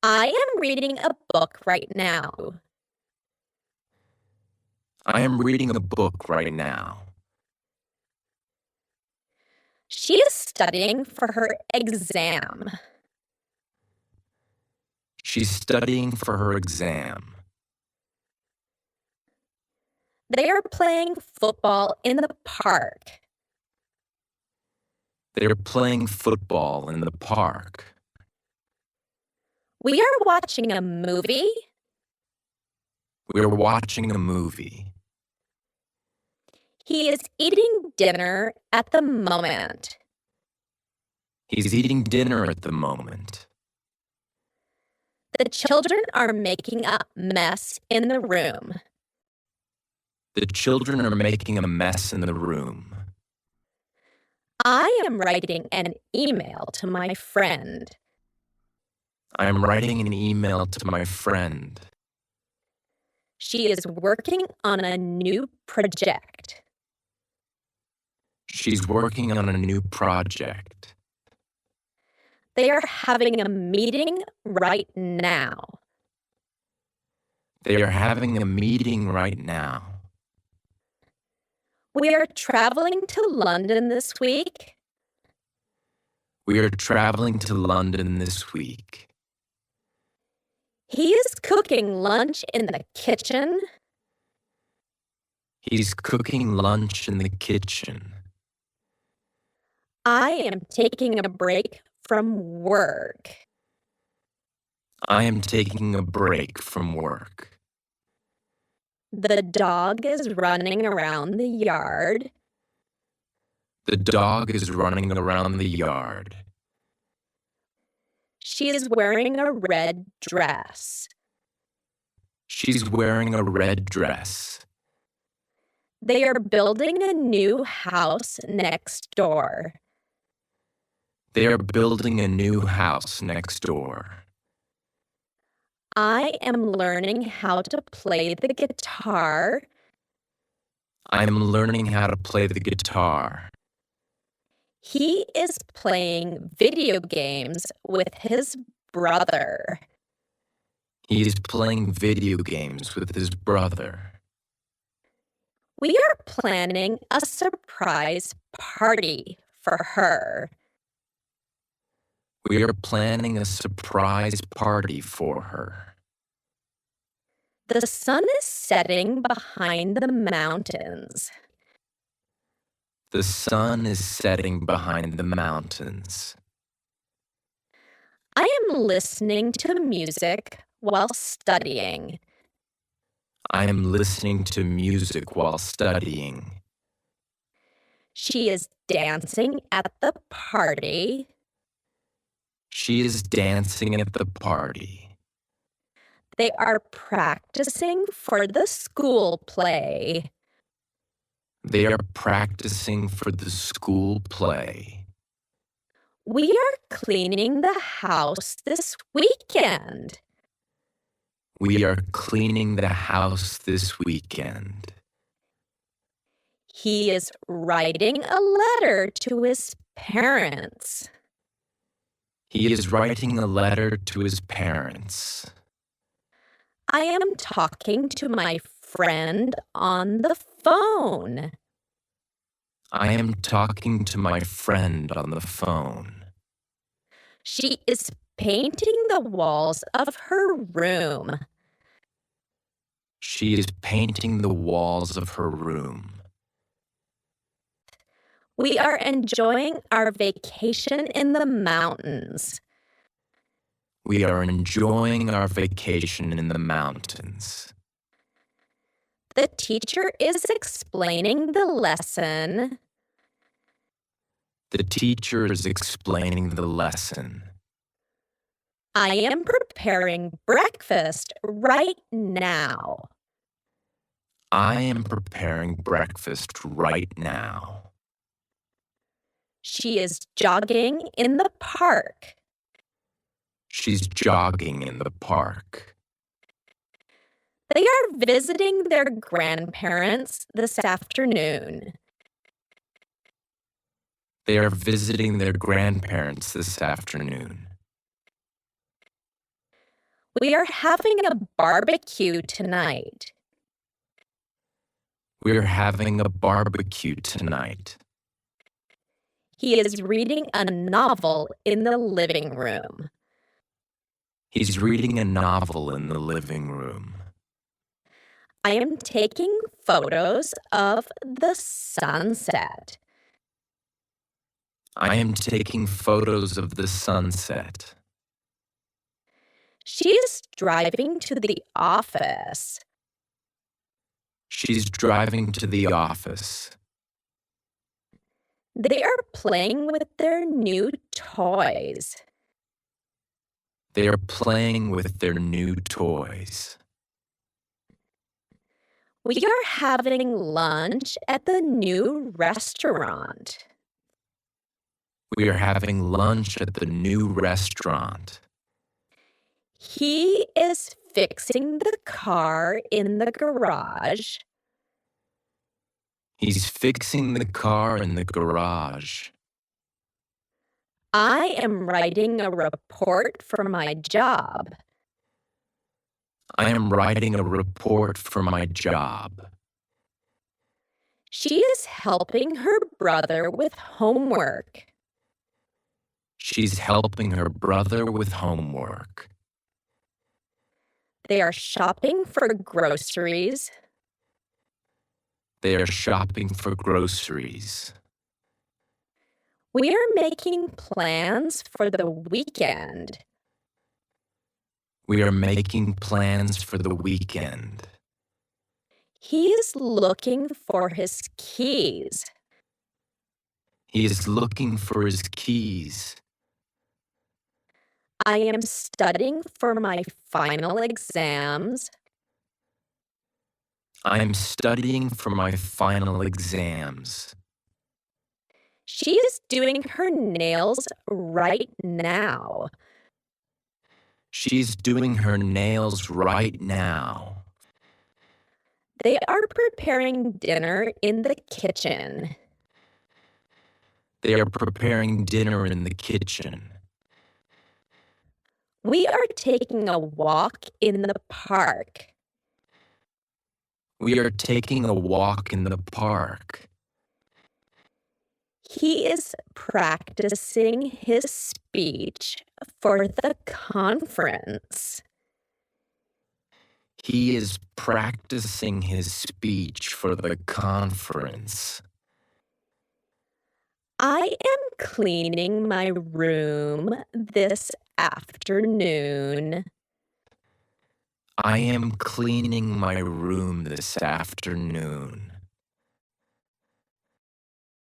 I am reading a book right now. I am reading a book right now. She is studying for her exam. She's studying for her exam. They are playing football in the park. They're playing football in the park. We are watching a movie. We're watching a movie. He is eating dinner at the moment. He's eating dinner at the moment. The children are making a mess in the room. The children are making a mess in the room. I am writing an email to my friend. I am writing an email to my friend. She is working on a new project. She's working on a new project. They are having a meeting right now. They are having a meeting right now. We are traveling to London this week. We are traveling to London this week. He is cooking lunch in the kitchen. He's cooking lunch in the kitchen. I am taking a break from work. I am taking a break from work. The dog is running around the yard. The dog is running around the yard. She is wearing a red dress. She's wearing a red dress. They are building a new house next door. They are building a new house next door. I am learning how to play the guitar. I'm learning how to play the guitar. He is playing video games with his brother. He's playing video games with his brother. We are planning a surprise party for her. We are planning a surprise party for her. The sun is setting behind the mountains. The sun is setting behind the mountains. I am listening to music while studying. I am listening to music while studying. She is dancing at the party. She is dancing at the party. They are practicing for the school play. They are practicing for the school play. We are cleaning the house this weekend. We are cleaning the house this weekend. He is writing a letter to his parents. He is writing a letter to his parents. I am talking to my friend on the phone. I am talking to my friend on the phone. She is painting the walls of her room. She is painting the walls of her room. We are enjoying our vacation in the mountains. We are enjoying our vacation in the mountains. The teacher is explaining the lesson. The teacher is explaining the lesson. I am preparing breakfast right now. I am preparing breakfast right now. She is jogging in the park. She's jogging in the park. They are visiting their grandparents this afternoon. They are visiting their grandparents this afternoon. We are having a barbecue tonight. We're having a barbecue tonight. He is reading a novel in the living room. He's reading a novel in the living room. I am taking photos of the sunset. I am taking photos of the sunset. She is driving to the office. She's driving to the office. They are playing with their new toys. They are playing with their new toys. We are having lunch at the new restaurant. We are having lunch at the new restaurant. He is fixing the car in the garage. He's fixing the car in the garage. I am writing a report for my job. I am writing a report for my job. She is helping her brother with homework. She's helping her brother with homework. They are shopping for groceries. They are shopping for groceries. We are making plans for the weekend. We are making plans for the weekend. He is looking for his keys. He is looking for his keys. I am studying for my final exams. I am studying for my final exams. She is doing her nails right now. She's doing her nails right now. They are preparing dinner in the kitchen. They are preparing dinner in the kitchen. We are taking a walk in the park. We are taking a walk in the park. He is practicing his speech for the conference. He is practicing his speech for the conference. I am cleaning my room this afternoon. I am cleaning my room this afternoon.